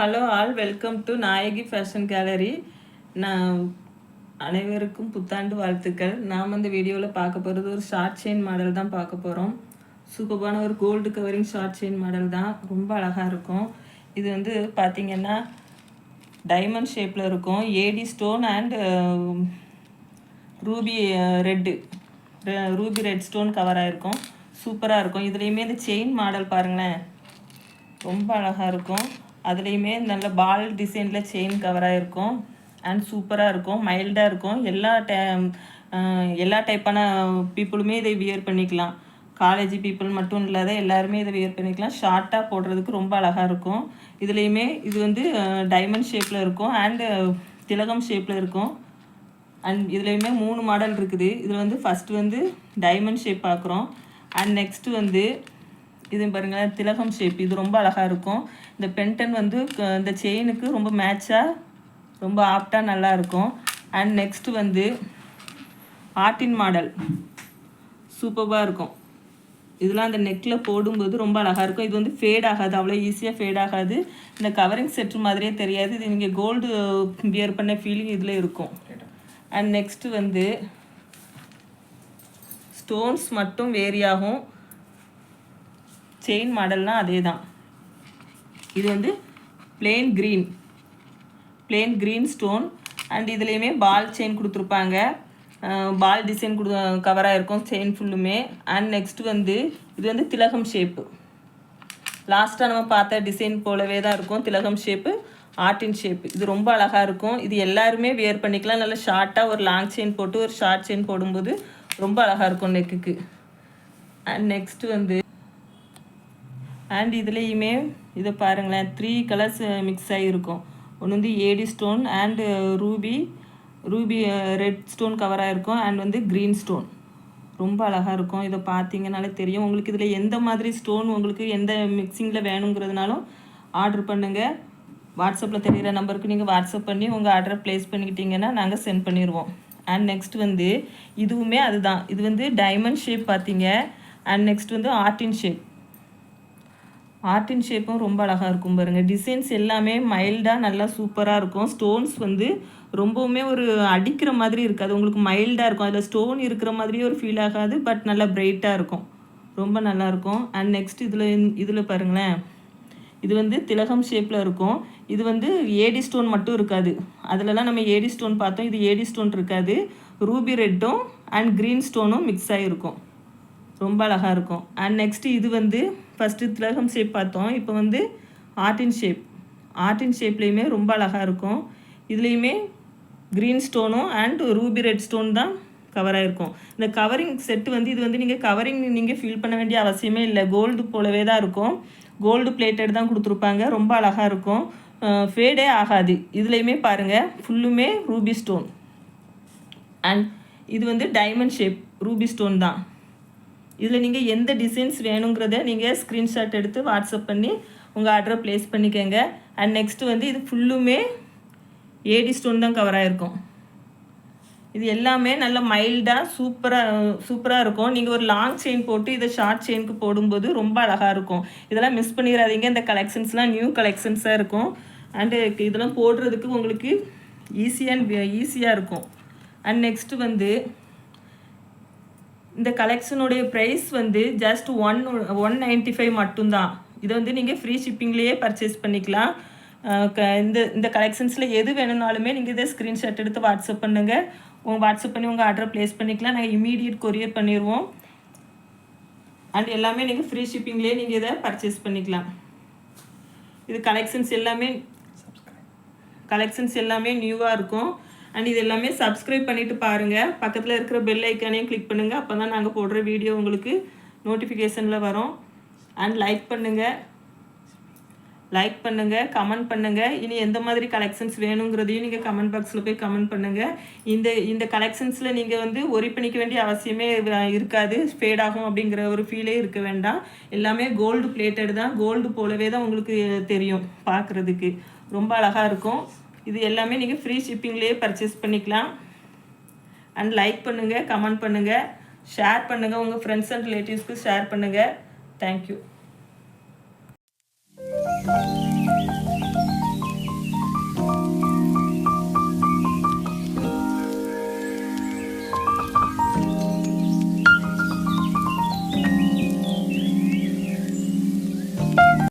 Hello all, welcome to Nayaki fashion gallery. நான் அனைவருக்கும் புத்தாண்டு வாழ்த்துக்கள். நாம் இந்த வீடியோவில் பார்க்க போகிறது ஒரு ஷார்ட் செயின் மாடல் தான் பார்க்க போகிறோம். சூப்பரான ஒரு gold covering short chain model தான், ரொம்ப அழகாக இருக்கும். இது வந்து பார்த்திங்கன்னா டைமண்ட் ஷேப்பில் இருக்கும். AD stone and ruby red stone கவராக இருக்கும். சூப்பராக இருக்கும். இதுலேயுமே இந்த செயின் மாடல் பாருங்களேன், ரொம்ப அழகாக இருக்கும். அதுலேயுமே நல்ல பால் டிசைனில் செயின் கவராக இருக்கும் அண்ட் சூப்பராக இருக்கும், மைல்டாக இருக்கும். எல்லா டைப்பான பீப்புளுமே இதை வியர் பண்ணிக்கலாம். காலேஜ் பீப்புள் மட்டும் இல்லாத எல்லாருமே இதை வியர் பண்ணிக்கலாம். ஷார்ட்டாக போடுறதுக்கு ரொம்ப அழகாக இருக்கும். இதுலேயுமே இது வந்து டைமண்ட் ஷேப்பில் இருக்கும் அண்டு திலகம் ஷேப்பில் இருக்கும். அண்ட் இதுலேயுமே 3 மாடல் இருக்குது. இதில் வந்து ஃபஸ்ட்டு வந்து டைமண்ட் ஷேப் பார்க்குறோம். அண்ட் நெக்ஸ்ட்டு வந்து இது பாருங்கள், திலகம் ஷேப். இது ரொம்ப அழகாக இருக்கும். இந்த பென்டன் வந்து இந்த செயினுக்கு ரொம்ப மேட்சாக, ரொம்ப ஆப்டாக நல்லா இருக்கும். அண்ட் நெக்ஸ்ட்டு வந்து ஆர்டின் மாடல் சூப்பராக இருக்கும். இதெல்லாம் அந்த நெக்கில் போடும்போது ரொம்ப அழகாக இருக்கும். இது வந்து ஃபேட் ஆகாது, அவ்வளோ ஈஸியாக ஃபேட் ஆகாது. இந்த கவரிங் செட்டு மாதிரியே தெரியாது. இது நீங்கள் கோல்டு வியர் பண்ண ஃபீலிங் இதில் இருக்கும். அண்ட் நெக்ஸ்ட்டு வந்து ஸ்டோன்ஸ் மட்டும் வேரி ஆகும். செயின் மாடல்னால் அதே தான். இது வந்து பிளெயின் க்ரீன் ஸ்டோன் அண்ட் இதுலேயுமே பால் செயின் கொடுத்துருப்பாங்க. பால் டிசைன் கவராக இருக்கும் செயின் ஃபுல்லுமே. அண்ட் நெக்ஸ்ட் வந்து இது வந்து திலகம் ஷேப்பு. லாஸ்ட்டாக நம்ம பார்த்த டிசைன் போலவே தான் இருக்கும். திலகம் ஷேப்பு, ஆர்டின் ஷேப்பு. இது ரொம்ப அழகாக இருக்கும். இது எல்லாருமே வியர் பண்ணிக்கலாம். நல்லா ஷார்ட்டாக ஒரு லாங் செயின் போட்டு ஒரு ஷார்ட் செயின் போடும்போது ரொம்ப அழகாக இருக்கும் நெக்குக்கு. அண்ட் நெக்ஸ்ட்டு வந்து இதுலேயுமே இதை பாருங்களேன், 3 கலர்ஸ் மிக்ஸ் ஆகிருக்கும். ஒன்று வந்து AD stone and ruby red stone கவராக இருக்கும். அண்ட் வந்து க்ரீன் ஸ்டோன் ரொம்ப அழகாக இருக்கும். இதை பார்த்தீங்கனாலே தெரியும் உங்களுக்கு. இதில் எந்த மாதிரி ஸ்டோன் உங்களுக்கு எந்த மிக்சிங்கில் வேணுங்கிறதுனாலும் ஆர்டர் பண்ணுங்கள். வாட்ஸ்அப்பில் தெரிகிற நம்பருக்கு நீங்கள் வாட்ஸ்அப் பண்ணி உங்கள் ஆர்டரை ப்ளேஸ் பண்ணிக்கிட்டிங்கன்னா நாங்கள் சென்ட் பண்ணிடுவோம். அண்ட் நெக்ஸ்ட் வந்து இதுவுமே அதுதான். இது வந்து டைமண்ட் ஷேப் பார்த்தீங்க. அண்ட் நெக்ஸ்ட் வந்து ஆர்டின் ஷேப்பும் ரொம்ப அழகாக இருக்கும் பாருங்கள். டிசைன்ஸ் எல்லாமே மைல்டாக நல்லா சூப்பராக இருக்கும். ஸ்டோன்ஸ் வந்து ரொம்பவுமே ஒரு அடிக்கிற மாதிரி இருக்காது, உங்களுக்கு மைல்டாக இருக்கும். அதில் ஸ்டோன் இருக்கிற மாதிரியே ஒரு ஃபீல் ஆகாது, பட் நல்லா பிரைட்டாக இருக்கும், ரொம்ப நல்லாயிருக்கும். அண்ட் நெக்ஸ்ட் இதில் பாருங்களேன், இது வந்து திலகம் ஷேப்பில் இருக்கும். இது வந்து ஏடி ஸ்டோன் மட்டும் இருக்காது. அதிலலாம் நம்ம ஏடி ஸ்டோன் பார்த்தோம், இது ஏடி ஸ்டோன் இருக்காது. ரூபி ரெட்டும் அண்ட் க்ரீன் ஸ்டோனும் மிக்ஸ் ஆகிருக்கும், ரொம்ப அழகாக இருக்கும். அண்ட் நெக்ஸ்ட்டு இது வந்து ஃபஸ்ட்டு திலகம் ஷேப் பார்த்தோம், இப்போ வந்து ஆர்டின் ஷேப்லேயுமே ரொம்ப அழகாக இருக்கும். இதுலேயுமே க்ரீன் ஸ்டோனும் அண்ட் ரூபி ரெட் ஸ்டோன் தான் கவராக இருக்கும். இந்த கவரிங் செட்டு வந்து இது வந்து நீங்கள் கவரிங் நீங்கள் ஃபில் பண்ண வேண்டிய அவசியமே இல்லை. கோல்டு போலவே தான் இருக்கும். கோல்டு பிளேட்டட் தான் கொடுத்துருப்பாங்க. ரொம்ப அழகாக இருக்கும், ஃபேடே ஆகாது. இதுலேயுமே பாருங்கள், ஃபுல்லுமே ரூபி ஸ்டோன். அண்ட் இது வந்து டைமண்ட் ஷேப் ரூபி ஸ்டோன் தான். இதில் நீங்கள் எந்த டிசைன்ஸ் வேணுங்கிறத நீங்கள் ஸ்க்ரீன்ஷாட் எடுத்து வாட்ஸ்அப் பண்ணி உங்கள் ஆர்டரை ப்ளேஸ் பண்ணிக்கோங்க. அண்ட் நெக்ஸ்ட்டு வந்து இது ஃபுல்லுமே ஏடி ஸ்டோன் தான் கவராக இருக்கும். இது எல்லாமே நல்ல மைல்டாக சூப்பராக இருக்கும். நீங்கள் ஒரு லாங் செயின் போட்டு இதை ஷார்ட் செயினுக்கு போடும்போது ரொம்ப அழகாக இருக்கும். இதெல்லாம் மிஸ் பண்ணிடாதீங்க. இந்த கலெக்ஷன்ஸ்லாம் நியூ கலெக்ஷன்ஸாக இருக்கும். அண்டு இதெல்லாம் போடுறதுக்கு உங்களுக்கு ஈஸியாக இருக்கும். அண்ட் நெக்ஸ்ட்டு வந்து இந்த கலெக்ஷனுடைய ப்ரைஸ் வந்து ஜஸ்ட் 195 மட்டும்தான். இதை வந்து நீங்கள் ஃப்ரீ ஷிப்பிங்லேயே பர்ச்சேஸ் பண்ணிக்கலாம். இந்த கலெக்ஷன்ஸில் எது வேணும்னாலுமே நீங்கள் இதை ஸ்க்ரீன்ஷாட் எடுத்து வாட்ஸ்அப் பண்ணுங்கள். வாட்ஸ்அப் பண்ணி உங்கள் ஆர்டரை ப்ளேஸ் பண்ணிக்கலாம். நாங்கள் இமீடியட் கொரியர் பண்ணிடுவோம். அண்ட் எல்லாமே நீங்கள் ஃப்ரீ ஷிப்பிங்லேயே நீங்கள் இதை பர்ச்சேஸ் பண்ணிக்கலாம். இது கலெக்ஷன்ஸ் எல்லாமே நியூவாக இருக்கும். அண்ட் இது எல்லாமே சப்ஸ்கிரைப் பண்ணிவிட்டு பாருங்கள். பக்கத்தில் இருக்கிற பெல் ஐக்கானையும் கிளிக் பண்ணுங்கள். அப்போ தான் நாங்கள் போடுற வீடியோ உங்களுக்கு நோட்டிஃபிகேஷனில் வரும். அண்ட் லைக் பண்ணுங்கள், கமெண்ட் பண்ணுங்கள். இனி எந்த மாதிரி கலெக்ஷன்ஸ் வேணுங்கிறதையும் நீங்கள் கமெண்ட் பாக்ஸில் போய் கமெண்ட் பண்ணுங்கள். இந்த கலெக்ஷன்ஸில் நீங்கள் வந்து ஒரி பண்ணிக்க வேண்டிய அவசியமே இருக்காது. ஃபேட் ஆகும் அப்படிங்கிற ஒரு ஃபீலே இருக்க வேண்டாம். எல்லாமே கோல்டு பிளேட்டட் தான். கோல்டு போலவே தான் உங்களுக்கு தெரியும் பார்க்குறதுக்கு. ரொம்ப அழகாக இருக்கும். இது எல்லாமே நீங்கள் ஃப்ரீ ஷிப்பிங்லேயே பர்ச்சேஸ் பண்ணிக்கலாம். அண்ட் லைக் பண்ணுங்கள், கமெண்ட் பண்ணுங்கள், ஷேர் பண்ணுங்கள். உங்கள் ஃப்ரெண்ட்ஸ் அண்ட் ரிலேட்டிவ்ஸ்க்கு ஷேர் பண்ணுங்கள். தேங்க்யூ.